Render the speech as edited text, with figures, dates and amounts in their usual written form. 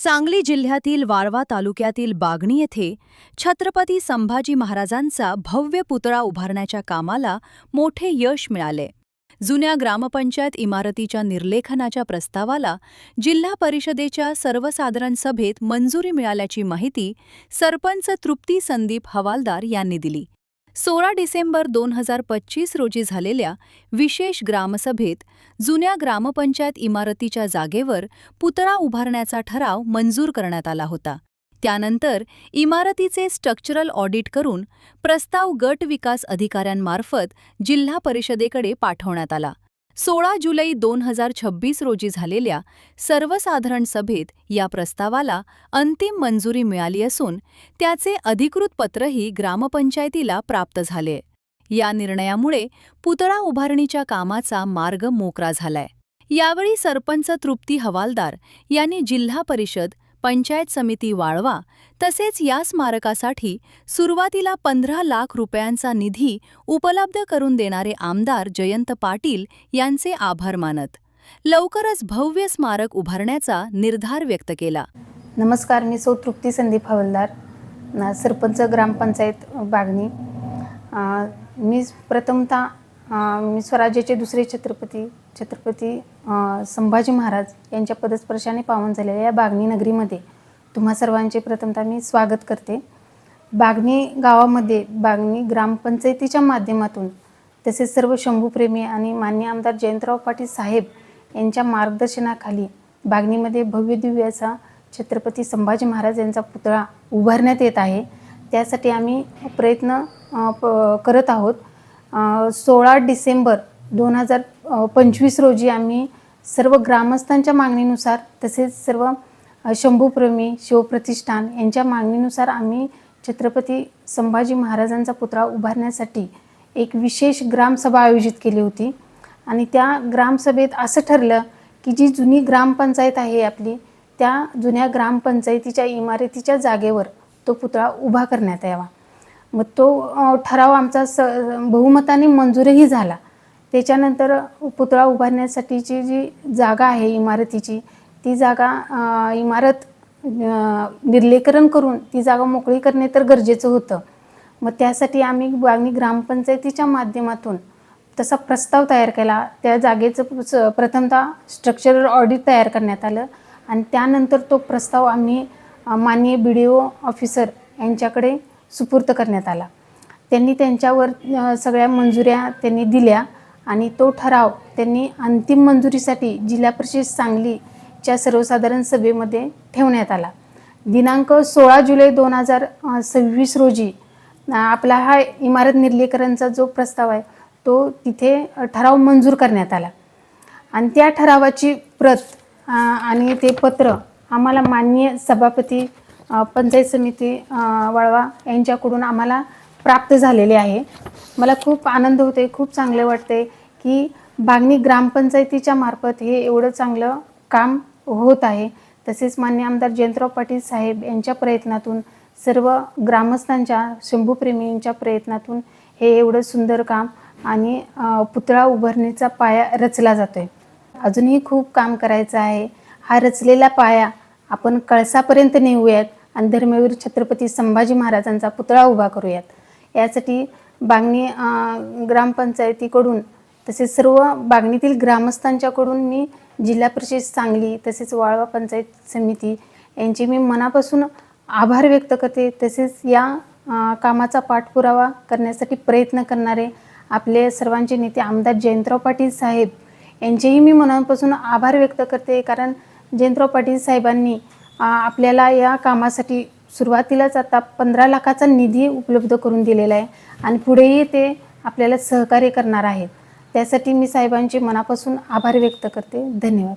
सांगली जिल्ह्यातील वाळवा तालुक्यातील बागणी येथे छत्रपती संभाजी महाराजांचा भव्य पुतळा उभारण्याच्या कामाला मोठे यश मिळाले. जुन्या ग्रामपंचायत इमारतीच्या निर्लेखनाच्या प्रस्तावाला जिल्हा परिषदेच्या सर्वसाधारण सभेत मंजुरी मिळाल्याची माहिती सरपंच तृप्ती संदीप हवालदार यांनी दिली. 16 डिसेंबर 2025 रोजी झालेल्या विशेष ग्रामसभेत जुन्या ग्रामपंचायत इमारतीच्या जागेवर पुतळा उभारण्याचा ठराव मंजूर करण्यात आला होता. त्यानंतर इमारतीचे स्ट्रक्चरल ऑडिट करून प्रस्ताव गट विकास अधिकाऱ्यांमार्फत जिल्हा परिषदेकडे पाठवण्यात आला. 16 जुलै 2026 रोजी झालेल्या सर्वसाधारण सभेत या प्रस्तावाला अंतिम मंजुरी मिळाली असून त्याचे अधिकृत पत्रही ग्रामपंचायतीला प्राप्त झाले. या निर्णयामुळे पुतळा उभारणीच्या कामाचा मार्ग मोकळा झालाय. यावेळी सरपंच तृप्ती हवालदार यांनी जिल्हा परिषद, पंचायत समिती वाळवा तसेच या स्मारकासाठी सुरुवातीला 15 लाख रुपयांचा निधी उपलब्ध करून देणारे आमदार जयंत पाटील यांचे आभार मानत लवकरच भव्य स्मारक उभारण्याचा निर्धार व्यक्त केला. नमस्कार, मी सौ तृप्ती संदीप हवालदार, सरपंच ग्रामपंचायत बागणी. मी प्रथमतः मी स्वराज्याचे दुसरे छत्रपती संभाजी महाराज यांच्या पदस्पर्शाने पावन झालेल्या या बागणी नगरीमध्ये तुम्हा सर्वांचे प्रथमतः मी स्वागत करते. बागणी गावामध्ये बागणी ग्रामपंचायतीच्या माध्यमातून तसेच सर्व शंभूप्रेमी आणि मान्य आमदार जयंतराव पाटील साहेब यांच्या मार्गदर्शनाखाली बागणीमध्ये भव्य दिव्य असा छत्रपती संभाजी महाराज यांचा पुतळा उभारण्यात येत आहे. त्यासाठी आम्ही प्रयत्न करत आहोत. 16 डिसेंबर 2025 रोजी आम्ही सर्व ग्रामस्थांच्या मागणीनुसार तसेच सर्व शंभूप्रेमी शिवप्रतिष्ठान यांच्या मागणीनुसार आम्ही छत्रपती संभाजी महाराजांचा पुतळा उभारण्यासाठी एक विशेष ग्रामसभा आयोजित केली होती. आणि त्या ग्रामसभेत असं ठरलं की जी जुनी ग्रामपंचायत आहे आपली, त्या जुन्या ग्रामपंचायतीच्या इमारतीच्या जागेवर तो पुतळा उभा करण्यात यावा. मग तो ठराव आमचा बहुमताने मंजूरही झाला. त्याच्यानंतर पुतळा उभारण्यासाठीची जी जागा आहे इमारतीची, ती जागा इमारत निर्लेकरण करून ती जागा मोकळी करणे तर गरजेचं होतं. मग त्यासाठी आम्ही बागणी ग्रामपंचायतीच्या माध्यमातून तसा प्रस्ताव तयार केला. त्या जागेचं प्रथमतः स्ट्रक्चरल ऑडिट तयार करण्यात आलं आणि त्यानंतर तो प्रस्ताव आम्ही माननीय BDO ऑफिसर यांच्याकडे सुपूर्द करण्यात आला. त्यांनी त्यांच्यावर सगळ्या मंजुऱ्या त्यांनी दिल्या आणि तो ठराव त्यांनी अंतिम मंजुरीसाठी जिल्हा परिषद सांगलीच्या सर्वसाधारण सभेमध्ये ठेवण्यात आला. दिनांक 16 जुलै 2026 रोजी आपला हा इमारत निर्लेकरणचा जो प्रस्ताव आहे तो तिथे ठराव मंजूर करण्यात आला. आणि त्या ठरावाची प्रत आणि ते पत्र आम्हाला माननीय सभापती पंचायत समिती वाळवा यांच्याकडून आम्हाला प्राप्त झालेले आहे. मला खूप आनंद होते, खूप चांगले वाटते की बागणी ग्रामपंचायतीच्या मार्फत हे एवढं चांगलं काम होत आहे. तसेच मान्य आमदार जयंतराव पाटील साहेब यांच्या प्रयत्नातून, सर्व ग्रामस्थांच्या शंभूप्रेमींच्या प्रयत्नातून हे एवढं सुंदर काम आणि पुतळा उभारणीचा पाया रचला जातोय. अजूनही खूप काम करायचं आहे. हा रचलेला पाया आपण कळसापर्यंत नेऊयात आणि धर्मवीर छत्रपती संभाजी महाराजांचा पुतळा उभा करूयात. यासाठी बागणी ग्रामपंचायतीकडून तसेच सर्व बागणीतील ग्रामस्थांच्याकडून मी जिल्हा परिषद सांगली तसेच वाळवा पंचायत समिती यांचे मी मनापासून आभार व्यक्त करते. तसेच या कामाचा पाठपुरावा करण्यासाठी प्रयत्न करणारे आपले सर्वांचे नेते आमदार जयंतराव पाटील साहेब यांचेही मी मनापासून आभार व्यक्त करते. कारण जयंतराव पाटील साहेबांनी आपल्याला या कामासाठी सुरुवातीलाच आता 15 लाखाचा निधी उपलब्ध करून दिलेला आहे आणि पुढेही ते आपल्याला सहकार्य करणार आहेत. त्यासाठी मी साहेबांचे मनापासून आभार व्यक्त करते. धन्यवाद.